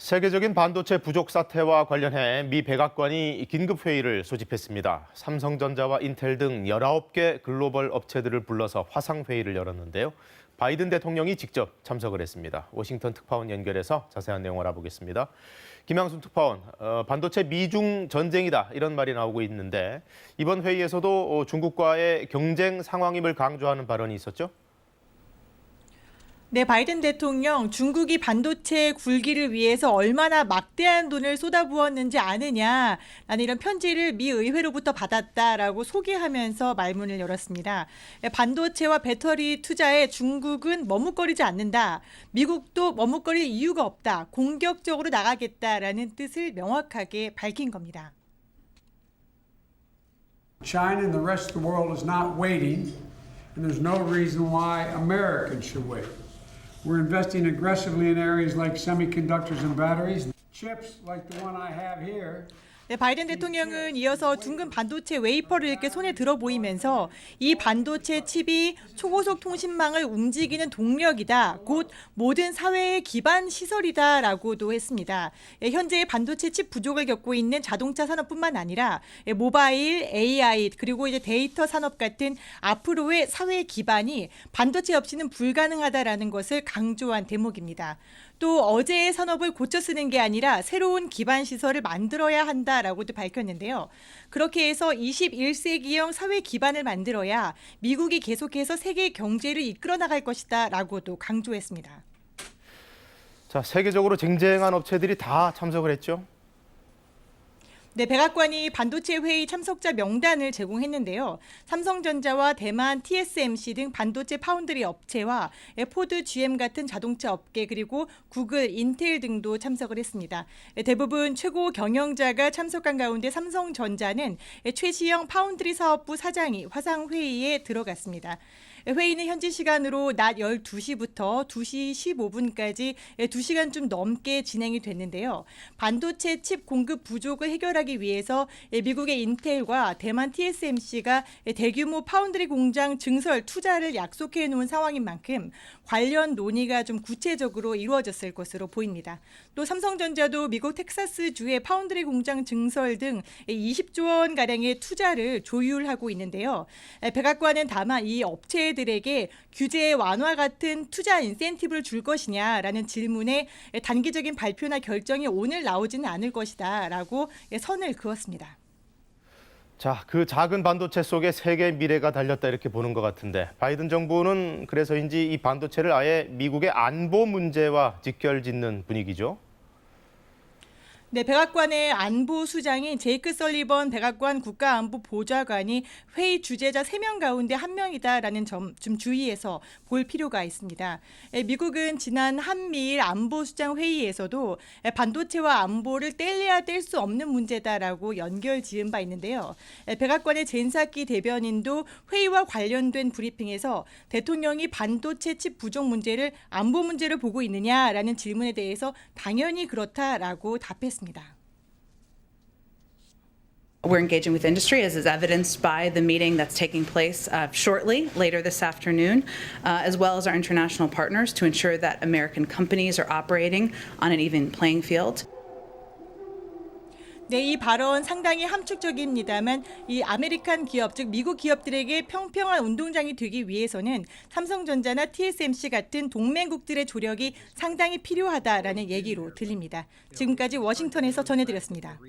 세계적인 반도체 부족 사태와 관련해 미 백악관이 긴급 회의를 소집했습니다. 삼성전자와 인텔 등 19개 글로벌 업체들을 불러서 화상 회의를 열었는데요. 바이든 대통령이 직접 참석을 했습니다. 워싱턴 특파원 연결해서 자세한 내용 알아보겠습니다. 김양순 특파원, 반도체 미중 전쟁이다 이런 말이 나오고 있는데 이번 회의에서도 중국과의 경쟁 상황임을 강조하는 발언이 있었죠? 네, 바이든 대통령 중국이 반도체 굴기를 위해서 얼마나 막대한 돈을 쏟아부었는지 아느냐라는 이런 편지를 미 의회로부터 받았다라고 소개하면서 말문을 열었습니다. 반도체와 배터리 투자에 중국은 머뭇거리지 않는다. 미국도 머뭇거릴 이유가 없다. 공격적으로 나가겠다라는 뜻을 명확하게 밝힌 겁니다. China and the rest of the world is not waiting, and there's no reason why Americans should wait. We're investing aggressively in areas like semiconductors and batteries, chips like the one I have here. 네, 바이든 대통령은 이어서 둥근 반도체 웨이퍼를 이렇게 손에 들어 보이면서 이 반도체 칩이 초고속 통신망을 움직이는 동력이다. 곧 모든 사회의 기반 시설이다라고도 했습니다. 현재 반도체 칩 부족을 겪고 있는 자동차 산업뿐만 아니라 모바일, AI 그리고 이제 데이터 산업 같은 앞으로의 사회 기반이 반도체 없이는 불가능하다라는 것을 강조한 대목입니다. 또 어제의 산업을 고쳐 쓰는 게 아니라 새로운 기반 시설을 만들어야 한다라고도 밝혔는데요. 그렇게 해서 21세기형 사회 기반을 만들어야 미국이 계속해서 세계 경제를 이끌어 나갈 것이다라고도 강조했습니다. 자, 세계적으로 쟁쟁한 업체들이 다 참석을 했죠? 네, 백악관이 반도체 회의 참석자 명단을 제공했는데요. 삼성전자와 대만 TSMC 등 반도체 파운드리 업체와 포드, GM 같은 자동차 업계 그리고 구글, 인텔 등도 참석을 했습니다. 대부분 최고 경영자가 참석한 가운데 삼성전자는 최시영 파운드리 사업부 사장이 화상 회의에 들어갔습니다. 회의는 현지 시간으로 낮 12시부터 2시 15분까지 2시간 좀 넘게 진행이 됐는데요. 반도체 칩 공급 부족을 해결하기 위해서 미국의 인텔과 대만 TSMC가 대규모 파운드리 공장 증설 투자를 약속해 놓은 상황인 만큼 관련 논의가 좀 구체적으로 이루어졌을 것으로 보입니다. 또 삼성전자도 미국 텍사스주의 파운드리 공장 증설 등 20조 원가량의 투자를 조율하고 있는데요. 백악관은 다만 이 업체들에게 규제 완화 같은 투자 인센티브를 줄 것이냐라는 질문에 단기적인 발표나 결정이 오늘 나오지는 않을 것이다라고 선을 그었습니다. 자, 그 작은 반도체 속에 세계의 미래가 달렸다 이렇게 보는 것 같은데 바이든 정부는 그래서인지 이 반도체를 아예 미국의 안보 문제와 직결짓는 분위기죠? 네, 백악관의 안보수장인 제이크 설리번 백악관 국가안보보좌관이 회의 주재자 3명 가운데 1명이다라는 점 좀 주의해서 볼 필요가 있습니다. 미국은 지난 한미일 안보수장 회의에서도 반도체와 안보를 뗄래야 뗄 수 없는 문제다라고 연결 지은 바 있는데요. 백악관의 젠사키 대변인도 회의와 관련된 브리핑에서 대통령이 반도체 칩 부족 문제를 안보 문제로 보고 있느냐라는 질문에 대해서 당연히 그렇다라고 답했습니다. We're engaging with industry, as is evidenced by the meeting that's taking place shortly, later this afternoon, as well as our international partners to ensure that American companies are operating on an even playing field. 네, 이 발언 상당히 함축적입니다만 이 아메리칸 기업, 즉 미국 기업들에게 평평한 운동장이 되기 위해서는 삼성전자나 TSMC 같은 동맹국들의 조력이 상당히 필요하다라는 얘기로 들립니다. 지금까지 워싱턴에서 전해드렸습니다.